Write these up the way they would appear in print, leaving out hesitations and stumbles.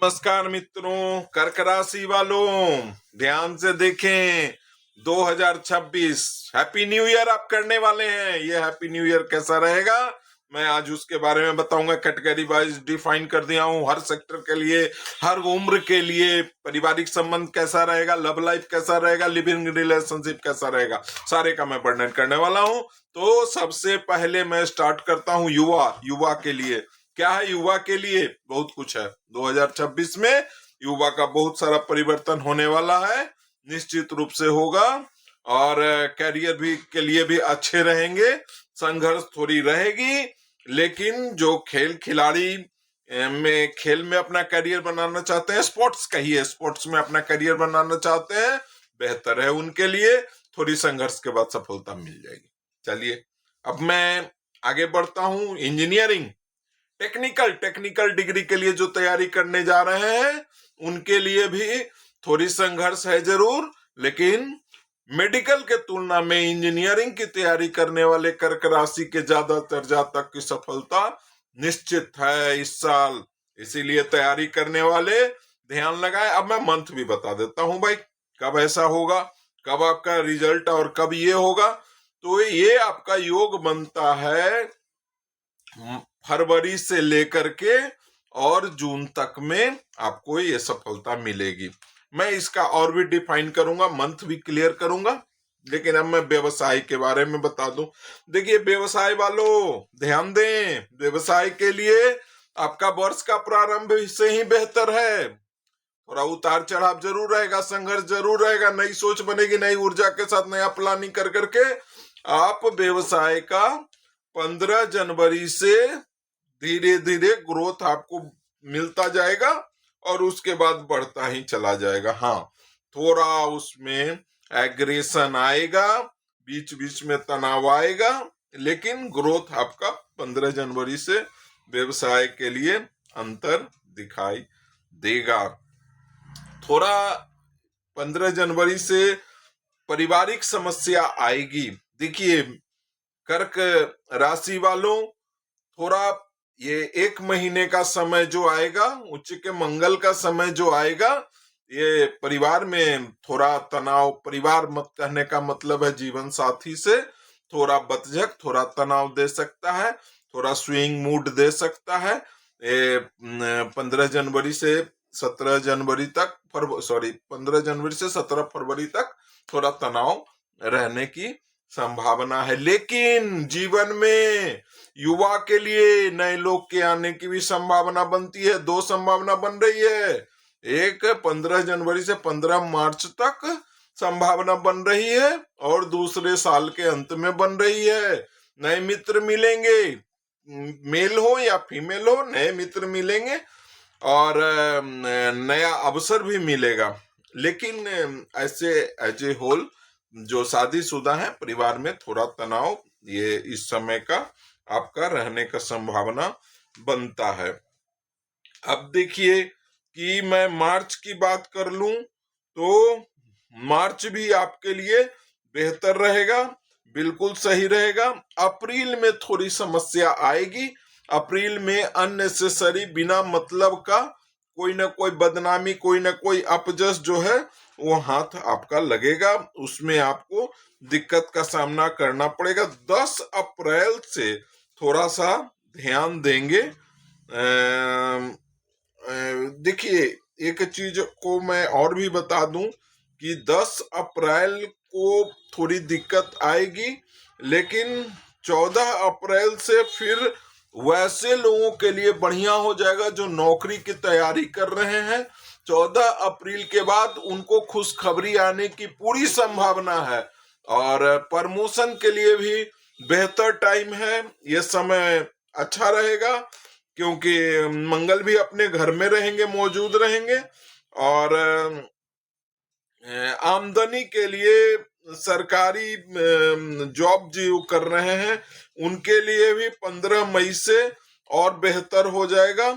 नमस्कार मित्रों, कर्क राशि वालों, ध्यान से देखें। 2026 हैप्पी न्यू ईयर आप करने वाले हैं। ये हैप्पी न्यू ईयर कैसा रहेगा मैं आज उसके बारे में बताऊंगा। कैटेगरी वाइज डिफाइन कर दिया हूं, हर सेक्टर के लिए, हर उम्र के लिए। पारिवारिक संबंध कैसा रहेगा, लव लाइफ कैसा रहेगा, लिविंग रिलेशनशिप कैसा रहेगा, सारे का मैं वर्णन करने वाला हूं। तो सबसे पहले मैं स्टार्ट करता हूं युवा के लिए। क्या है युवा के लिए? बहुत कुछ है। 2026 में युवा का बहुत सारा परिवर्तन होने वाला है, निश्चित रूप से होगा। और कैरियर भी के लिए भी अच्छे रहेंगे। संघर्ष थोड़ी रहेगी, लेकिन जो खिलाड़ी में खेल में अपना करियर बनाना चाहते हैं, स्पोर्ट्स कहिए, स्पोर्ट्स में अपना करियर बनाना चाहते हैं, बेहतर है उनके लिए। थोड़ी संघर्ष के बाद सफलता मिल जाएगी। चलिए अब मैं आगे बढ़ता हूं। इंजीनियरिंग, टेक्निकल डिग्री के लिए जो तैयारी करने जा रहे हैं उनके लिए भी थोड़ी संघर्ष है जरूर, लेकिन मेडिकल के तुलना में इंजीनियरिंग की तैयारी करने वाले कर्क राशि के ज्यादातर जातक की सफलता निश्चित है इस साल। इसीलिए तैयारी करने वाले ध्यान लगाएं। अब मैं मंथ भी बता देता हूं भाई, कब ऐसा होगा, कब आपका रिजल्ट और कब ये होगा। तो ये आपका योग बनता है फरवरी से लेकर के और जून तक में आपको ये सफलता मिलेगी। मैं इसका और भी डिफाइन करूंगा, मंथ भी क्लियर करूंगा, लेकिन अब मैं व्यवसाय के बारे में बता दूं। देखिए व्यवसाय वालों ध्यान दें, व्यवसाय के लिए आपका वर्ष का प्रारंभ से ही बेहतर है। थोड़ा उतार चढ़ाव जरूर रहेगा, संघर्ष जरूर रहेगा, नई सोच बनेगी, नई ऊर्जा के साथ नया प्लानिंग कर करके आप व्यवसाय का 15 जनवरी से धीरे धीरे ग्रोथ आपको मिलता जाएगा और उसके बाद बढ़ता ही चला जाएगा। हाँ, थोड़ा उसमें एग्रेशन आएगा, बीच बीच में तनाव आएगा, लेकिन ग्रोथ आपका 15 जनवरी से व्यवसाय के लिए अंतर दिखाई देगा। थोड़ा 15 जनवरी से पारिवारिक समस्या आएगी। देखिए कर्क राशि वालों, थोड़ा ये 1 महीने का समय जो आएगा, उच्च के मंगल का समय जो आएगा, ये परिवार में थोड़ा तनाव, परिवार मत कहने का मतलब है जीवन साथी से थोड़ा बतझक, थोड़ा तनाव दे सकता है, थोड़ा स्विंग मूड दे सकता है। 15 जनवरी से 17 जनवरी तक 15 जनवरी से 17 फरवरी तक थोड़ा तनाव रहने की संभावना है। लेकिन जीवन में युवा के लिए नए लोग के आने की भी संभावना बनती है। 2 संभावना बन रही है। एक 15 जनवरी से 15 मार्च तक संभावना बन रही है और दूसरे साल के अंत में बन रही है। नए मित्र मिलेंगे, मेल हो या फीमेल हो, नए मित्र मिलेंगे और नया अवसर भी मिलेगा। लेकिन ऐसे एज ए होल जो शादीशुदा है, परिवार में थोड़ा तनाव ये इस समय का आपका रहने का संभावना बनता है। अब देखिए कि मैं मार्च की बात कर लूं तो मार्च भी आपके लिए बेहतर रहेगा, बिल्कुल सही रहेगा। अप्रैल में थोड़ी समस्या आएगी। अप्रैल में अननेसेसरी, बिना मतलब का कोई ना कोई बदनामी, कोई ना कोई अपजस जो है वो हाथ आपका लगेगा, उसमें आपको दिक्कत का सामना करना पड़ेगा। 10 अप्रैल से थोड़ा सा ध्यान देंगे। देखिए एक चीज को मैं और भी बता दूं कि 10 अप्रैल को थोड़ी दिक्कत आएगी, लेकिन 14 अप्रैल से फिर वैसे लोगों के लिए बढ़िया हो जाएगा जो नौकरी की तैयारी कर रहे हैं। 14 अप्रैल के बाद उनको खुशखबरी आने की पूरी संभावना है और प्रमोशन के लिए भी बेहतर टाइम है। ये समय अच्छा रहेगा क्योंकि मंगल भी अपने घर में रहेंगे, मौजूद रहेंगे और आमदनी के लिए सरकारी जॉब जो कर रहे हैं उनके लिए भी 15 मई से और बेहतर हो जाएगा।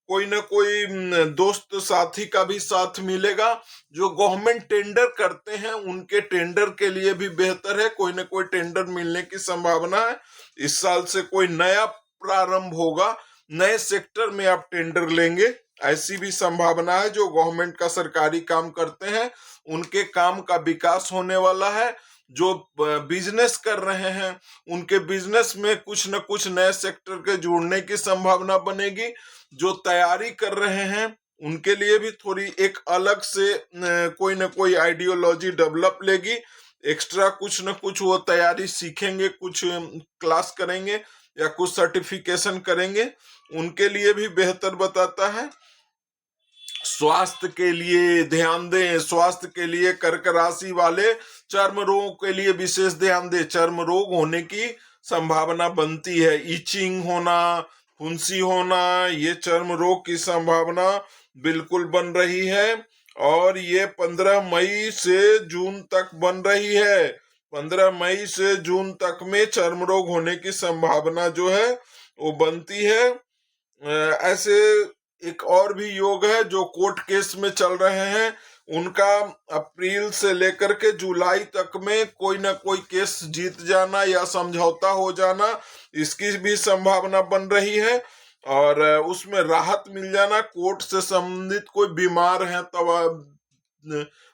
कोई ना कोई दोस्त साथी का भी साथ मिलेगा। जो गवर्नमेंट टेंडर करते हैं उनके टेंडर के लिए भी बेहतर है, कोई ना कोई टेंडर मिलने की संभावना है। इस साल से कोई नया प्रारंभ होगा, नए सेक्टर में आप टेंडर लेंगे, ऐसी भी संभावना है। जो गवर्नमेंट का सरकारी काम करते हैं उनके काम का विकास होने वाला है। जो बिजनेस कर रहे हैं उनके बिजनेस में कुछ न कुछ नए सेक्टर के जुड़ने की संभावना बनेगी। जो तैयारी कर रहे हैं उनके लिए भी थोड़ी एक अलग से कोई न कोई आइडियोलॉजी डेवलप लेगी। एक्स्ट्रा कुछ न कुछ वो तैयारी सीखेंगे, कुछ क्लास करेंगे या कुछ सर्टिफिकेशन करेंगे, उनके लिए भी बेहतर बताता है। स्वास्थ्य के लिए ध्यान दें। स्वास्थ्य के लिए कर्क राशि वाले चर्म रोग के लिए विशेष ध्यान दें। चर्म रोग होने की संभावना बनती है। इचिंग होना, फुंसी होना, ये चर्म रोग की संभावना बिल्कुल बन रही है। और ये 15 मई से जून तक बन रही है। 15 मई से जून तक में चर्म रोग होने की संभावना जो है वो बनती है। ऐसे एक और भी योग है जो कोर्ट केस में चल रहे हैं, उनका अप्रैल से लेकर के जुलाई तक में कोई ना कोई केस जीत जाना या समझौता हो जाना, इसकी भी संभावना बन रही है। और उसमें राहत मिल जाना। कोर्ट से संबंधित कोई बीमार है तब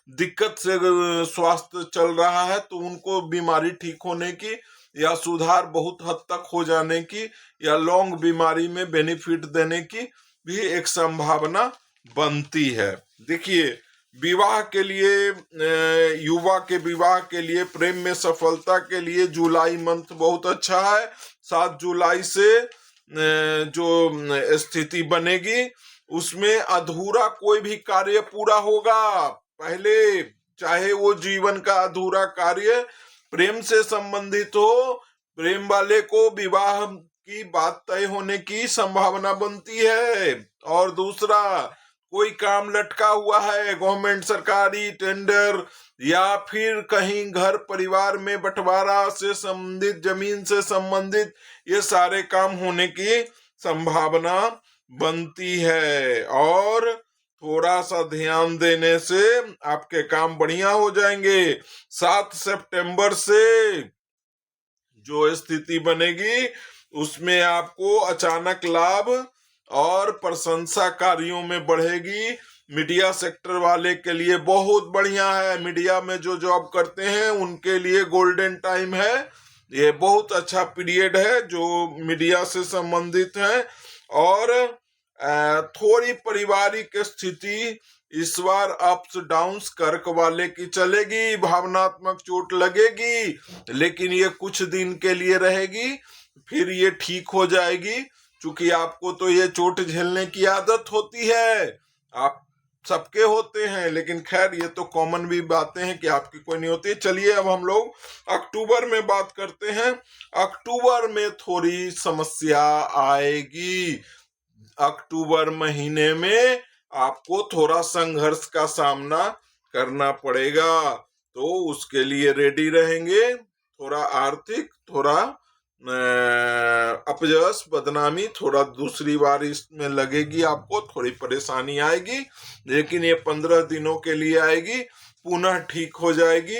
दिक्कत से स्वास्थ्य चल रहा है तो उनको बीमारी ठीक होने की या सुधार बहुत हद तक हो जाने की या लॉन्ग बीमारी में बेनिफिट देने की भी एक संभावना बनती है। देखिए, विवाह के लिए, युवा के विवाह के लिए, प्रेम में सफलता के लिए जुलाई मंथ बहुत अच्छा है। 7 जुलाई से जो स्थिति बनेगी उसमें अधूरा कोई भी कार्य पूरा होगा। पहले चाहे वो जीवन का अधूरा कार्य प्रेम से संबंधित हो, प्रेम वाले को विवाह की बात तय होने की संभावना बनती है। और दूसरा, कोई काम लटका हुआ है, गवर्नमेंट सरकारी टेंडर या फिर कहीं घर परिवार में बंटवारा से संबंधित, जमीन से संबंधित, ये सारे काम होने की संभावना बनती है। और थोड़ा सा ध्यान देने से आपके काम बढ़िया हो जाएंगे। 7 सितंबर से जो स्थिति बनेगी उसमें आपको अचानक लाभ और प्रशंसा कार्यों में बढ़ेगी। मीडिया सेक्टर वाले के लिए बहुत बढ़िया है। मीडिया में जो जॉब करते हैं उनके लिए गोल्डन टाइम है। ये बहुत अच्छा पीरियड है जो मीडिया से संबंधित है। और थोड़ी पारिवारिक स्थिति इस बार अप्स डाउन्स कर्क वाले की चलेगी। भावनात्मक चोट लगेगी लेकिन ये कुछ दिन के लिए रहेगी, फिर ये ठीक हो जाएगी। क्योंकि आपको तो ये चोट झेलने की आदत होती है, आप सबके होते हैं, लेकिन खैर ये तो कॉमन भी बातें हैं कि आपकी कोई नहीं होती। चलिए अब हम लोग अक्टूबर में बात करते हैं। अक्टूबर में थोड़ी समस्या आएगी। अक्टूबर महीने में आपको थोड़ा संघर्ष का सामना करना पड़ेगा, तो उसके लिए रेडी रहेंगे। थोड़ा आर्थिक, थोड़ा अपजस, बदनामी थोड़ा दूसरी बार इसमें लगेगी, आपको थोड़ी परेशानी आएगी, लेकिन ये 15 दिनों के लिए आएगी, पुनः ठीक हो जाएगी।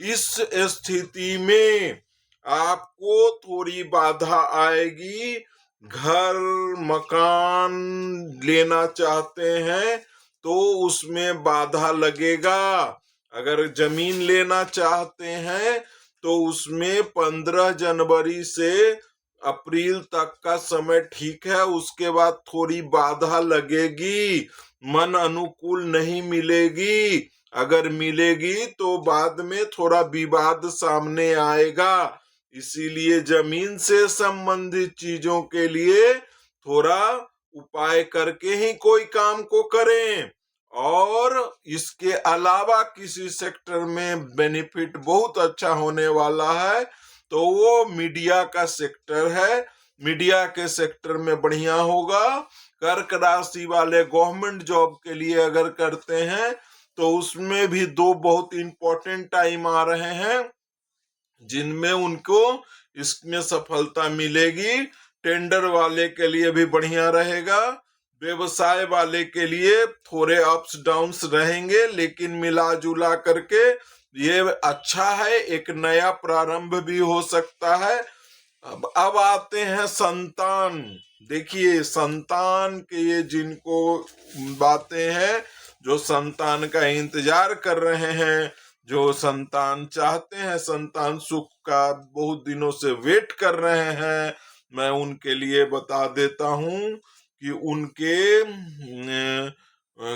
इस स्थिति में आपको थोड़ी बाधा आएगी। घर मकान लेना चाहते हैं तो उसमें बाधा लगेगा। अगर जमीन लेना चाहते हैं तो उसमें 15 जनवरी से अप्रैल तक का समय ठीक है, उसके बाद थोड़ी बाधा लगेगी, मन अनुकूल नहीं मिलेगी। अगर मिलेगी तो बाद में थोड़ा विवाद सामने आएगा। इसीलिए जमीन से संबंधित चीजों के लिए थोड़ा उपाय करके ही कोई काम को करें। और इसके अलावा किसी सेक्टर में बेनिफिट बहुत अच्छा होने वाला है तो वो मीडिया का सेक्टर है। मीडिया के सेक्टर में बढ़िया होगा। कर्क राशि वाले गवर्नमेंट जॉब के लिए अगर करते हैं तो उसमें भी 2 बहुत इंपॉर्टेंट टाइम आ रहे हैं जिनमें उनको इसमें सफलता मिलेगी। टेंडर वाले के लिए भी बढ़िया रहेगा। व्यवसाय वाले के लिए थोड़े अप्स डाउन्स रहेंगे, लेकिन मिला जुला करके ये अच्छा है। एक नया प्रारंभ भी हो सकता है। अब आते हैं संतान। देखिए संतान के ये जिनको बातें हैं, जो संतान का इंतजार कर रहे हैं, जो संतान चाहते हैं, संतान सुख का बहुत दिनों से वेट कर रहे हैं, मैं उनके लिए बता देता हूं कि उनके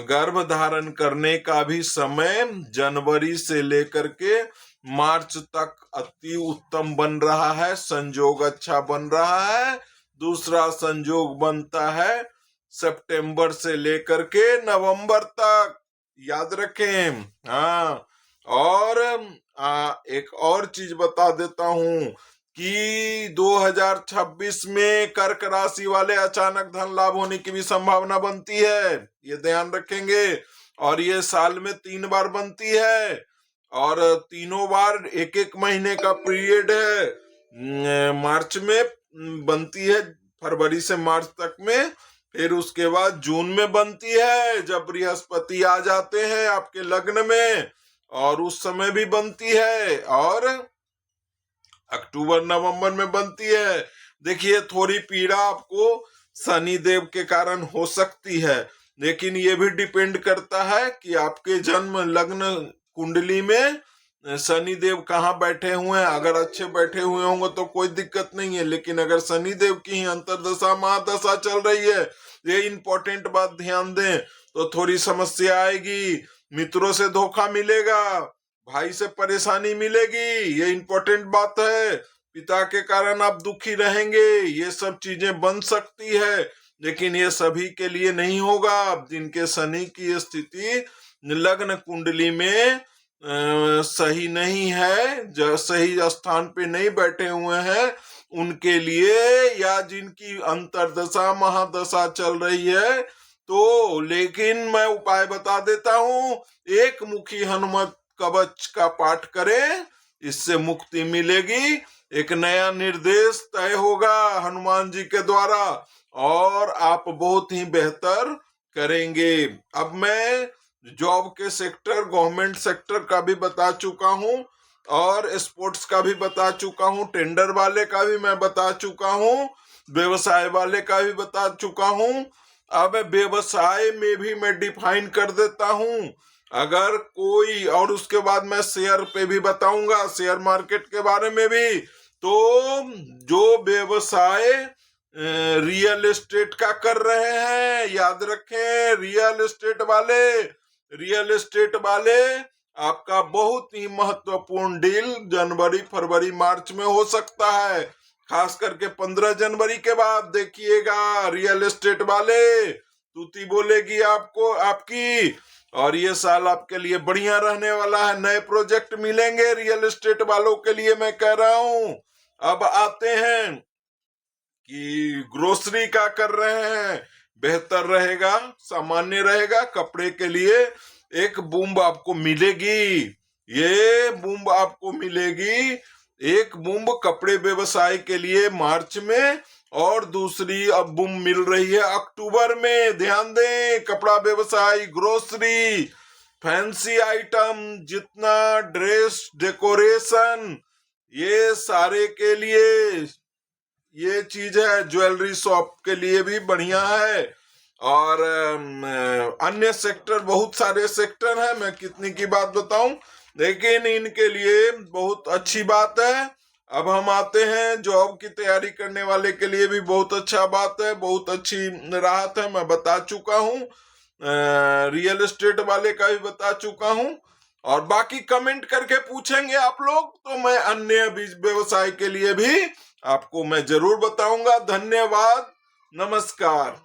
गर्भ धारण करने का भी समय जनवरी से लेकर के मार्च तक अति उत्तम बन रहा है, संयोग अच्छा बन रहा है। दूसरा संयोग बनता है सितंबर से लेकर के नवंबर तक, याद रखें। हाँ, और एक और चीज बता देता हूं कि 2026 में कर्क राशि वाले अचानक धन लाभ होने की भी संभावना बनती है, ये ध्यान रखेंगे। और ये साल में 3 बार बनती है, और तीनों बार एक एक महीने का पीरियड है। मार्च में बनती है, फरवरी से मार्च तक में, फिर उसके बाद जून में बनती है जब बृहस्पति आ जाते हैं आपके लग्न में, और उस समय भी बनती है, और अक्टूबर नवंबर में बनती है। देखिए थोड़ी पीड़ा आपको शनि देव के कारण हो सकती है, लेकिन ये भी डिपेंड करता है कि आपके जन्म लग्न कुंडली में शनि देव कहाँ बैठे हुए हैं। अगर अच्छे बैठे हुए होंगे तो कोई दिक्कत नहीं है, लेकिन अगर शनि देव की ही अंतर्दशा महादशा चल रही है, ये इंपॉर्टेंट बात ध्यान दें, तो थोड़ी समस्या आएगी, मित्रों से धोखा मिलेगा, भाई से परेशानी मिलेगी, ये इंपॉर्टेंट बात है। पिता के कारण आप दुखी रहेंगे, ये सब चीजें बन सकती है, लेकिन ये सभी के लिए नहीं होगा। जिनके शनि की स्थिति लग्न कुंडली में सही नहीं है, जो सही स्थान पे नहीं बैठे हुए हैं, उनके लिए, या जिनकी अंतर्दशा महादशा चल रही है, तो लेकिन मैं उपाय बता देता हूं, एक मुखी हनुमत कवच का पाठ करें, इससे मुक्ति मिलेगी, एक नया निर्देश तय होगा हनुमान जी के द्वारा, और आप बहुत ही बेहतर करेंगे। अब मैं जॉब के सेक्टर, गवर्नमेंट सेक्टर का भी बता चुका हूं, और स्पोर्ट्स का भी बता चुका हूं, टेंडर वाले का भी मैं बता चुका हूं, व्यवसाय वाले का भी बता चुका हूं। अब व्यवसाय में भी मैं डिफाइन कर देता हूं, अगर कोई, और उसके बाद मैं शेयर पे भी बताऊंगा, शेयर मार्केट के बारे में भी। तो जो व्यवसाय रियल एस्टेट का कर रहे हैं, याद रखें, रियल एस्टेट वाले आपका बहुत ही महत्वपूर्ण डील जनवरी फरवरी मार्च में हो सकता है, खास करके 15 जनवरी के बाद देखिएगा रियल एस्टेट वाले तूती बोलेगी आपको आपकी, और ये साल आपके लिए बढ़िया रहने वाला है, नए प्रोजेक्ट मिलेंगे रियल एस्टेट वालों के लिए, मैं कह रहा हूं। अब आते हैं कि ग्रोसरी का कर रहे हैं, बेहतर रहेगा, सामान्य रहेगा। कपड़े के लिए एक बूम आपको मिलेगी, ये बूम आपको मिलेगी, एक बूम कपड़े व्यवसाय के लिए मार्च में, और दूसरी अब बूम मिल रही है अक्टूबर में। ध्यान दें, कपड़ा व्यवसाय, ग्रोसरी, फैंसी आइटम, जितना ड्रेस डेकोरेशन, ये सारे के लिए ये चीज है। ज्वेलरी शॉप के लिए भी बढ़िया है, और अन्य सेक्टर, बहुत सारे सेक्टर हैं, मैं कितनी की बात बताऊं, लेकिन इनके लिए बहुत अच्छी बात है। अब हम आते हैं जॉब की तैयारी करने वाले के लिए भी बहुत अच्छा बात है, बहुत अच्छी राहत है, मैं बता चुका हूं। रियल एस्टेट वाले का भी बता चुका हूं, और बाकी कमेंट करके पूछेंगे आप लोग तो मैं अन्य व्यवसाय के लिए भी आपको मैं जरूर बताऊंगा। धन्यवाद, नमस्कार।